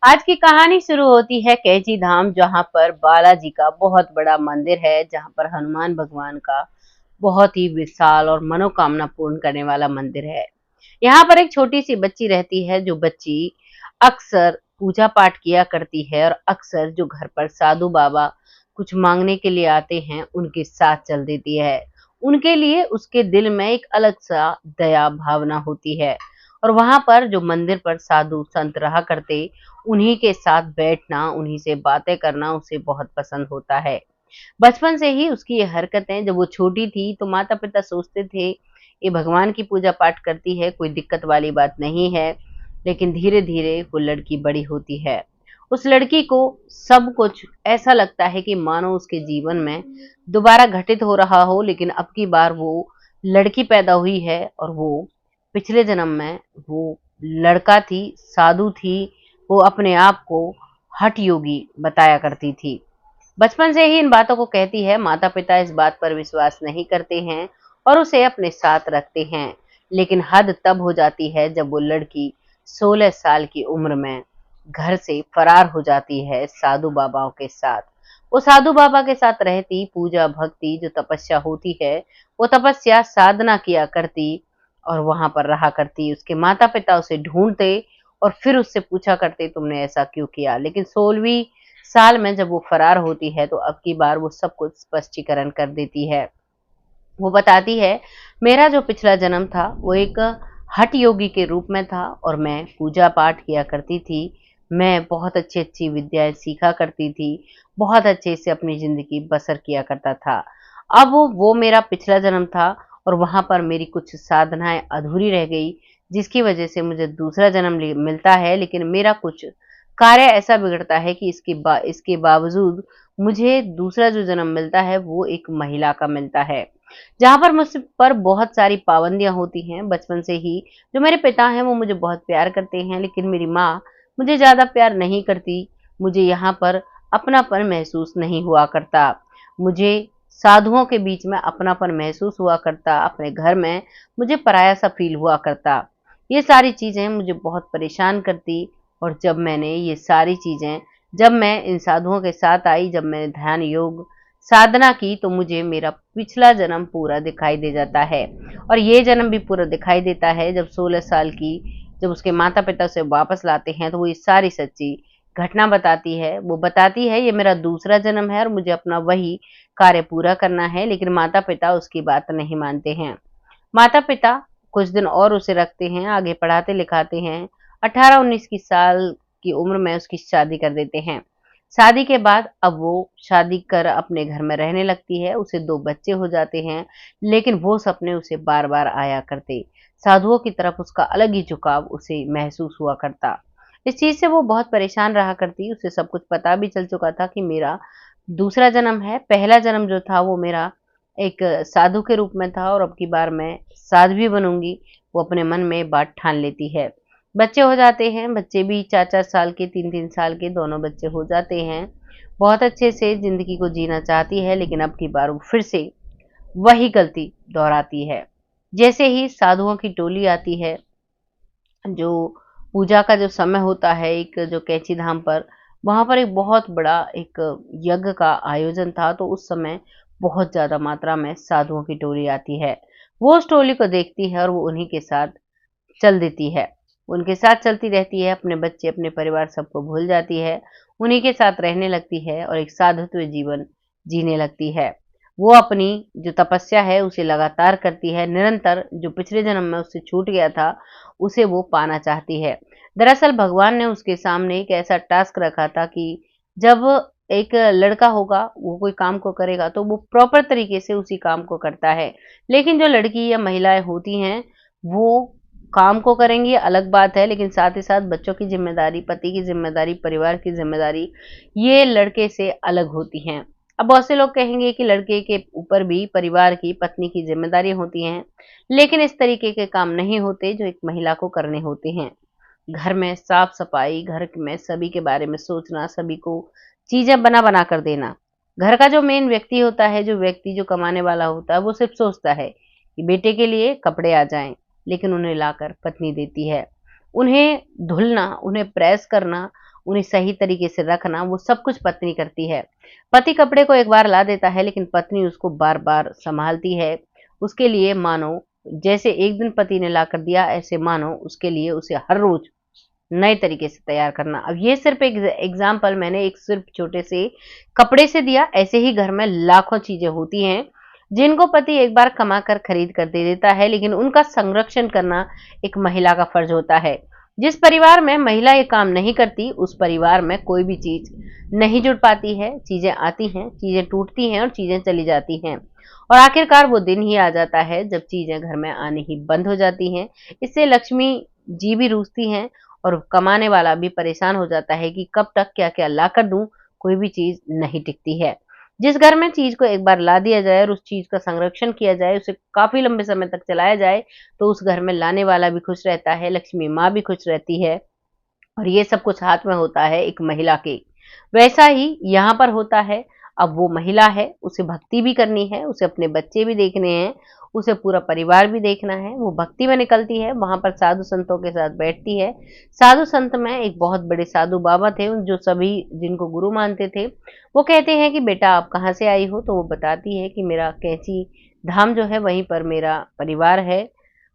आज की कहानी शुरू होती है कैची धाम, जहाँ पर बालाजी का बहुत बड़ा मंदिर है, जहाँ पर हनुमान भगवान का बहुत ही विशाल और मनोकामना पूर्ण करने वाला मंदिर है। यहाँ पर एक छोटी सी बच्ची रहती है, जो बच्ची अक्सर पूजा पाठ किया करती है और अक्सर जो घर पर साधु बाबा कुछ मांगने के लिए आते हैं, उनके साथ चल देती है। उनके लिए उसके दिल में एक अलग सा दया भावना होती है और वहां पर जो मंदिर पर साधु संत रहा करते, उन्हीं के साथ बैठना, उन्हीं से बातें करना उसे बहुत पसंद होता है। बचपन से ही उसकी ये हरकतें, जब वो छोटी थी तो माता-पिता सोचते थे, ये भगवान की पूजा पाठ करती है, कोई दिक्कत वाली बात नहीं है। लेकिन धीरे-धीरे वो लड़की बड़ी होती है। उस लड़की को सब कुछ ऐसा लगता है कि मानो उसके जीवन में दोबारा घटित हो रहा हो, लेकिन अब की बार वो लड़की पैदा हुई है और वो पिछले जन्म में वो लड़का थी, साधु थी। वो अपने आप को हठ योगी बताया करती थी। बचपन से ही इन बातों को कहती है। माता-पिता इस बात पर विश्वास नहीं करते हैं और उसे अपने साथ रखते हैं। लेकिन हद तब हो जाती है जब वो लड़की 16 साल की उम्र में घर से फरार हो जाती है साधु बाबाओं के साथ। वो साधु बाबा के साथ रहती, पूजा भक्ति जो तपस्या होती है, वो तपस्या साधना किया करती और वहां पर रहा करती। उसके माता पिता उसे ढूंढते और फिर उससे पूछा करते, तुमने ऐसा क्यों किया। लेकिन 16वीं साल में जब वो फरार होती है तो अब की बार वो सब कुछ स्पष्टीकरण कर देती है। वो बताती है, मेरा जो पिछला जन्म था वो एक हठ योगी के रूप में था और मैं पूजा पाठ किया करती थी। मैं बहुत अच्छी अच्छी विद्याएं सीखा करती थी, बहुत अच्छे से अपनी जिंदगी बसर किया करता था। अब वो मेरा पिछला जन्म था और वहां पर मेरी कुछ साधनाएं अधूरी रह गई, जिसकी वजह से मुझे दूसरा जन्म मिलता है। लेकिन मेरा कुछ कार्य ऐसा बिगड़ता है कि इसके बावजूद मुझे दूसरा जो जन्म मिलता है वो एक महिला का मिलता है, जहाँ पर मुझ पर बहुत सारी पाबंदियाँ होती हैं बचपन से ही। जो मेरे पिता हैं वो मुझे बहुत प्यार करते हैं, लेकिन मेरी माँ मुझे ज़्यादा प्यार नहीं करती। मुझे यहाँ पर अपनापन महसूस नहीं हुआ करता। मुझे साधुओं के बीच में अपनापन महसूस हुआ करता, अपने घर में मुझे पराया सा फ़ील हुआ करता। ये सारी चीज़ें मुझे बहुत परेशान करती और जब मैं इन साधुओं के साथ आई, जब मैंने ध्यान योग साधना की, तो मुझे मेरा पिछला जन्म पूरा दिखाई दे जाता है और ये जन्म भी पूरा दिखाई देता है। जब 16 साल की जब उसके माता-पिता उसे वापस लाते हैं तो वो ये सारी सच्ची घटना बताती है। वो बताती है, ये मेरा दूसरा जन्म है और मुझे अपना वही कार्य पूरा करना है। लेकिन माता-पिता उसकी बात नहीं मानते हैं। माता-पिता कुछ दिन और उसे रखते हैं, आगे पढ़ाते लिखाते हैं। 18-19 की साल की उम्र में उसकी शादी कर देते हैं। शादी के बाद अब वो शादी कर अपने घर में रहने लगती है, उसे 2 बच्चे हो जाते हैं, लेकिन वो सपने उसे बार-बार आया करते। साधुओं की तरफ उसका अलग ही झुकाव उसे महसूस हुआ करता। इस चीज़ से वो बहुत परेशान रहा करती, उसे सब कुछ पता भी चल चुका था कि मेरा दूसरा जन्म है, पहला जन्म जो था वो मेरा एक साधु के रूप में था और अब की बार मैं साध्वी बनूँगी, वो अपने मन में बात ठान लेती है। बच्चे हो जाते हैं, बच्चे भी 4-4 साल के, 3-3 साल के दोनों बच्चे हो जाते हैं। बहुत अच्छे से ज़िंदगी को जीना चाहती है, लेकिन अब की बार वो फिर से वही गलती दोहराती है। जैसे ही साधुओं की टोली आती है, जो पूजा का जो समय होता है, एक जो कैंची धाम पर, वहाँ पर एक बहुत बड़ा एक यज्ञ का आयोजन था, तो उस समय बहुत ज़्यादा मात्रा में साधुओं की टोली आती है। वो उस टोली को देखती है और वो उन्हीं के साथ चल देती है। उनके साथ चलती रहती है, अपने बच्चे, अपने परिवार सबको भूल जाती है, उन्हीं के साथ रहने लगती है और एक साधुत्व जीवन जीने लगती है। वो अपनी जो तपस्या है उसे लगातार करती है, निरंतर जो पिछले जन्म में उससे छूट गया था, उसे वो पाना चाहती है। दरअसल भगवान ने उसके सामने एक ऐसा टास्क रखा था कि जब एक लड़का होगा, वो कोई काम को करेगा तो वो प्रॉपर तरीके से उसी काम को करता है। लेकिन जो लड़की या महिलाएँ होती हैं, वो काम को करेंगी अलग बात है, लेकिन साथ ही साथ बच्चों की ज़िम्मेदारी, पति की ज़िम्मेदारी, परिवार की ज़िम्मेदारी, ये लड़के से अलग होती हैं। अब बहुत से लोग कहेंगे कि लड़के के ऊपर भी परिवार की, पत्नी की ज़िम्मेदारी होती हैं, लेकिन इस तरीके के काम नहीं होते जो एक महिला को करने होते हैं। घर में साफ-सफाई, घर में सभी के बारे में सोचना, सभी को चीज़ें बना-बना कर देना। घर का जो मेन व्यक्ति होता है, जो व्यक्ति जो कमाने वाला होता है, वो सिर्फ़ सोचता है कि बेटे के लिए कपड़े आ जाएँ, लेकिन उन्हें लाकर पत्नी देती है। उन्हें धुलना, उन्हें प्रेस करना उन्हें सही तरीके से रखना, वो सब कुछ पत्नी करती है। पति कपड़े को एक बार ला देता है, लेकिन पत्नी उसको बार-बार सँभालती है। उसके लिए मानो जैसे एक दिन पति ने लाकर दिया, ऐसे मानो उसके लिए उसे हर रोज़ नए तरीके से तैयार करना। अब ये सिर्फ़ एक एग्ज़ाम्पल मैंने एक सिर्फ़ छोटे से कपड़े से दिया, ऐसे ही घर में लाखों चीज़ें होती हैं, जिनको पति एक बार कमा कर खरीद कर दे देता है, लेकिन उनका संरक्षण करना एक महिला का फ़र्ज़ होता है। जिस परिवार में महिला ये काम नहीं करती, उस परिवार में कोई भी चीज़ नहीं जुड़ पाती है, चीज़ें आती हैं, चीज़ें टूटती हैं और चीज़ें चली जाती हैं। और आखिरकार वो दिन ही आ जाता है जब चीज़ें घर में आनी ही बंद हो जाती हैं। इससे लक्ष्मी जी भी रूठती हैं और कमाने वाला भी परेशान हो जाता है कि कब तक क्या-क्या लाकर दूँ, कोई भी चीज़ नहीं टिकती है। जिस घर में चीज़ को एक बार ला दिया जाए और उस चीज़ का संरक्षण किया जाए, उसे काफ़ी लंबे समय तक चलाया जाए, तो उस घर में लाने वाला भी खुश रहता है, लक्ष्मी माँ भी खुश रहती है और ये सब कुछ हाथ में होता है एक महिला के। वैसा ही यहाँ पर होता है, अब वो महिला है, उसे भक्ति भी करनी है, उसे अपने बच्चे भी देखने हैं, उसे पूरा परिवार भी देखना है, वो भक्ति में निकलती है, वहाँ पर साधु संतों के साथ बैठती है। साधु संत में एक बहुत बड़े साधु बाबा थे, जो सभी जिनको गुरु मानते थे। वो कहते हैं कि बेटा आप कहाँ से आई हो? तो वो बताती है कि मेरा कैंची धाम जो है वहीं पर मेरा परिवार है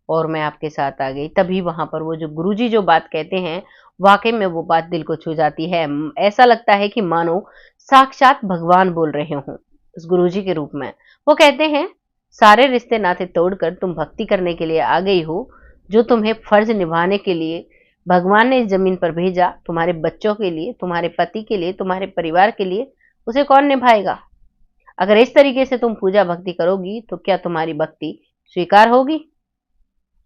और मैं आपके साथ आ गई। तभी वहाँ पर वो जो गुरुजी जो बात कहते हैं, वाक़ई में वो बात दिल को छू जाती है। ऐसा लगता है कि मानो साक्षात भगवान बोल रहे हों, उस गुरुजी के रूप में। वो कहते हैं, "सारे रिश्ते नाते तोड़कर तुम भक्ति करने के लिए आ गई हो, जो तुम्हें फ़र्ज़ निभाने के लिए भगवान ने इस ज़मीन पर भेजा, तुम्हारे बच्चों के लिए, तुम्हारे पति के लिए, तुम्हारे परिवार के लिए, उसे कौन निभाएगा? अगर इस तरीके से तुम पूजा भक्ति करोगी, तो क्या तुम्हारी भक्ति स्वीकार होगी?"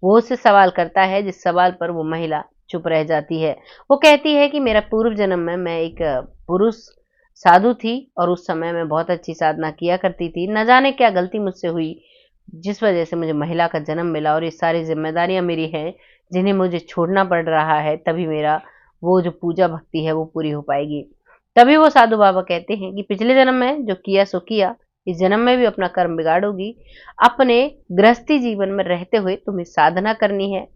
वो उससे सवाल करता है, जिस सवाल पर वो महिला चुप रह जाती है। वो कहती है कि मेरा पूर्व जन्म में मैं एक पुरुष साधु थी और उस समय मैं बहुत अच्छी साधना किया करती थी। न जाने क्या गलती मुझसे हुई, जिस वजह से मुझे महिला का जन्म मिला और ये सारी ज़िम्मेदारियाँ मेरी हैं, जिन्हें मुझे छोड़ना पड़ रहा है, तभी मेरा वो जो पूजा भक्ति है, वो पूरी हो पाएगी। तभी वो साधु बाबा कहते हैं कि पिछले जन्म में जो किया सो किया, इस जन्म में भी अपना कर्म बिगाड़ोगी। अपने गृहस्थी जीवन में रहते हुए तुम्हें साधना करनी है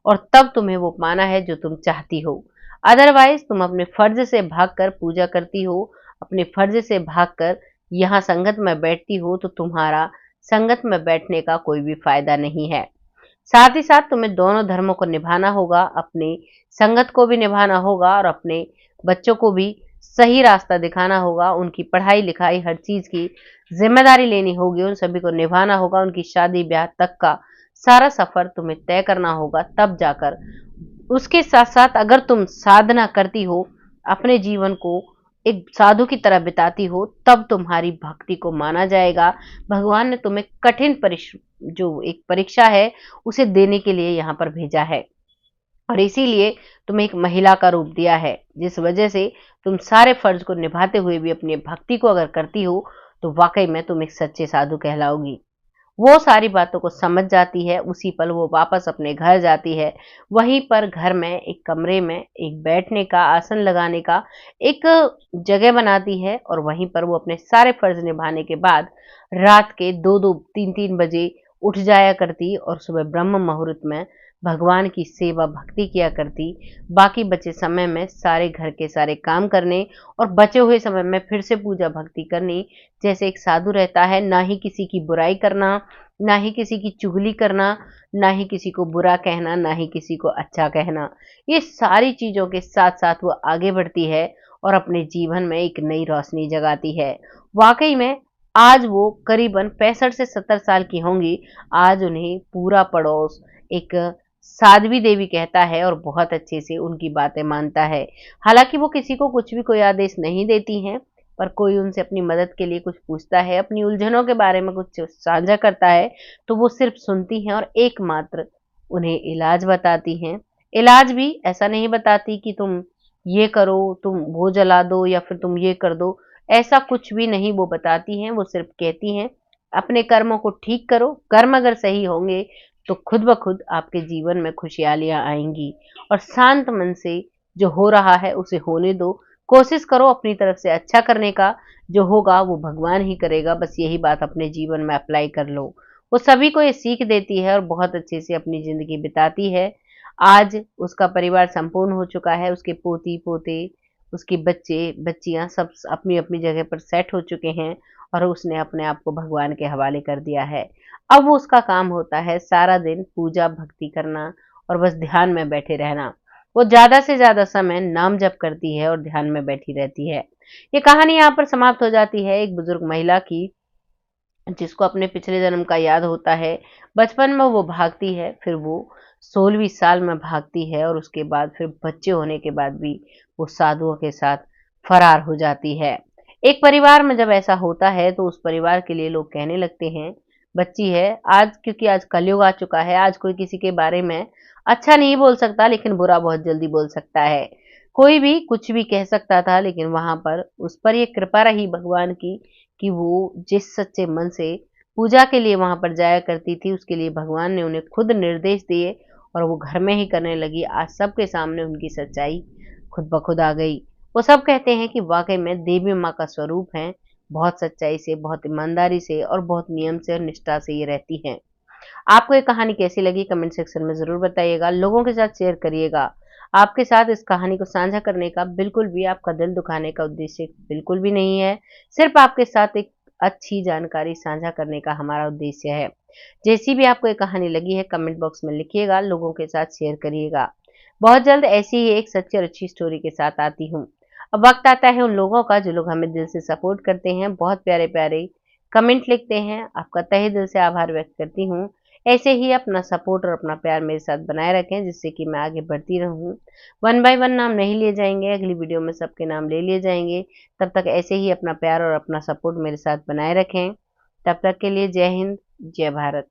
और तब तुम्हें वो पाना है जो तुम चाहती हो। अदरवाइज तुम अपने फर्ज से भागकर पूजा करती हो, अपने फर्ज से भागकर यहाँ संगत में बैठती हो, तो तुम्हारा संगत में बैठने का कोई भी फायदा नहीं है। साथ ही साथ तुम्हें दोनों धर्मों को निभाना होगा, अपनी संगत को भी निभाना होगा और अपने बच्चों को भी सही रास्ता दिखाना होगा, उनकी पढ़ाई-लिखाई हर चीज़ की ज़िम्मेदारी लेनी होगी, उन सभी को निभाना होगा, उनकी शादी-ब्याह तक का सारा सफ़र तुम्हें तय करना होगा, तब जाकर उसके साथ-साथ अगर तुम साधना करती हो, अपने जीवन को एक साधु की तरह बिताती हो, तब तुम्हारी भक्ति को माना जाएगा। भगवान ने तुम्हें कठिन जो एक परीक्षा है, उसे देने के लिए यहाँ पर भेजा है और इसीलिए तुम्हें एक महिला का रूप दिया है, जिस वजह से तुम सारे फ़र्ज़ को निभाते हुए भी अपनी भक्ति को अगर करती हो, तो वाक़ई में तुम एक सच्चे साधु कहलाओगी। वो सारी बातों को समझ जाती है, उसी पल वो वापस अपने घर जाती है। वहीं पर घर में एक कमरे में एक बैठने का, आसन लगाने का एक जगह बनाती है और वहीं पर वो अपने सारे फ़र्ज़ निभाने के बाद रात के 2-2, 3-3 बजे उठ जाया करती और सुबह ब्रह्म मुहूर्त में भगवान की सेवा भक्ति किया करती। बाकी बचे समय में सारे घर के सारे काम करने और बचे हुए समय में फिर से पूजा भक्ति करनी, जैसे एक साधु रहता है, ना ही किसी की बुराई करना, ना ही किसी की चुगली करना, ना ही किसी को बुरा कहना, ना ही किसी को अच्छा कहना। ये सारी चीज़ों के साथ-साथ वो आगे बढ़ती है और अपने जीवन में एक नई रोशनी जगाती है। वाक़ई में आज वो करीबन 65 से 70 साल की होंगी। आज उन्हें पूरा पड़ोस एक साध्वी देवी कहता है और बहुत अच्छे से उनकी बातें मानता है। हालाँकि वो किसी को कुछ भी कोई आदेश नहीं देती हैं, पर कोई उनसे अपनी मदद के लिए कुछ पूछता है, अपनी उलझनों के बारे में कुछ साझा करता है, तो वो सिर्फ़ सुनती हैं और एकमात्र उन्हें इलाज बताती हैं। इलाज भी ऐसा नहीं बताती कि तुम ये करो, तुम वो जला दो या फिर तुम ये कर दो, ऐसा कुछ भी नहीं वो बताती हैं, वो सिर्फ़ कहती हैं, अपने कर्मों को ठीक करो, कर्म अगर सही होंगे, तो खुद ब खुद आपके जीवन में खुशहालियाँ आएँगी और शांत मन से जो हो रहा है, उसे होने दो। कोशिश करो अपनी तरफ से अच्छा करने का, जो होगा वो भगवान ही करेगा, बस यही बात अपने जीवन में अप्लाई कर लो। वो सभी को ये सीख देती है और बहुत अच्छे से अपनी ज़िंदगी बिताती है। आज उसका परिवार संपूर्ण हो चुका है, उसके पोती-पोते उसके बच्चे, बच्चियाँ सब अपनी-अपनी जगह पर सेट हो चुके हैं और उसने अपने आप को भगवान के हवाले कर दिया है। अब वो उसका काम होता है सारा दिन पूजा भक्ति करना और बस ध्यान में बैठे रहना। वो ज़्यादा से ज़्यादा समय नाम जप करती है और ध्यान में बैठी रहती है। ये कहानी यहाँ पर समाप्त हो जाती है एक बुजुर्ग महिला की, जिसको अपने पिछले जन्म का याद होता है। बचपन में वो भागती है, फिर वो 16वीं साल में भागती है और उसके बाद फिर बच्चे होने के बाद भी वो साधुओं के साथ फरार हो जाती है। एक परिवार में जब ऐसा होता है तो उस परिवार के लिए लोग कहने लगते हैं, बच्ची है आज, क्योंकि आज कलयुग आ चुका है, आज कोई किसी के बारे में अच्छा नहीं बोल सकता लेकिन बुरा बहुत जल्दी बोल सकता है। कोई भी कुछ भी कह सकता था लेकिन वहां पर उस पर ये कृपा रही भगवान की कि वो जिस सच्चे मन से पूजा के लिए वहां पर जाया करती थी, उसके लिए भगवान ने उन्हें खुद निर्देश दिए और वो घर में ही करने लगी। आज सबके सामने उनकी सच्चाई खुद ब खुद आ गई। वो सब कहते हैं कि वाकई में देवी माँ का स्वरूप है। बहुत सच्चाई से, बहुत ईमानदारी से और बहुत नियम से और निष्ठा से ये रहती हैं। आपको ये कहानी कैसी लगी कमेंट सेक्शन में ज़रूर बताइएगा। लोगों के साथ शेयर करिएगा। आपके साथ इस कहानी को साझा करने का बिल्कुल भी आपका दिल दुखाने का उद्देश्य बिल्कुल भी नहीं है। सिर्फ़ आपके साथ एक अच्छी जानकारी साझा करने का हमारा उद्देश्य है। जैसी भी आपको ये कहानी लगी है कमेंट बॉक्स में लिखिएगा, लोगों के साथ शेयर करिएगा। बहुत जल्द ऐसी ही एक सच्ची और अच्छी स्टोरी के साथ आती हूँ। अब वक़्त आता है उन लोगों का जो लोग हमें दिल से सपोर्ट करते हैं, बहुत प्यारे-प्यारे कमेंट लिखते हैं। आपका तहे दिल से आभार व्यक्त करती हूँ। ऐसे ही अपना सपोर्ट और अपना प्यार मेरे साथ बनाए रखें जिससे कि मैं आगे बढ़ती रहूं। वन बाय वन नाम नहीं लिए जाएंगे, अगली वीडियो में सबके नाम ले लिए जाएंगे। तब तक ऐसे ही अपना प्यार और अपना सपोर्ट मेरे साथ बनाए रखें। तब तक के लिए जय हिंद, जय भारत।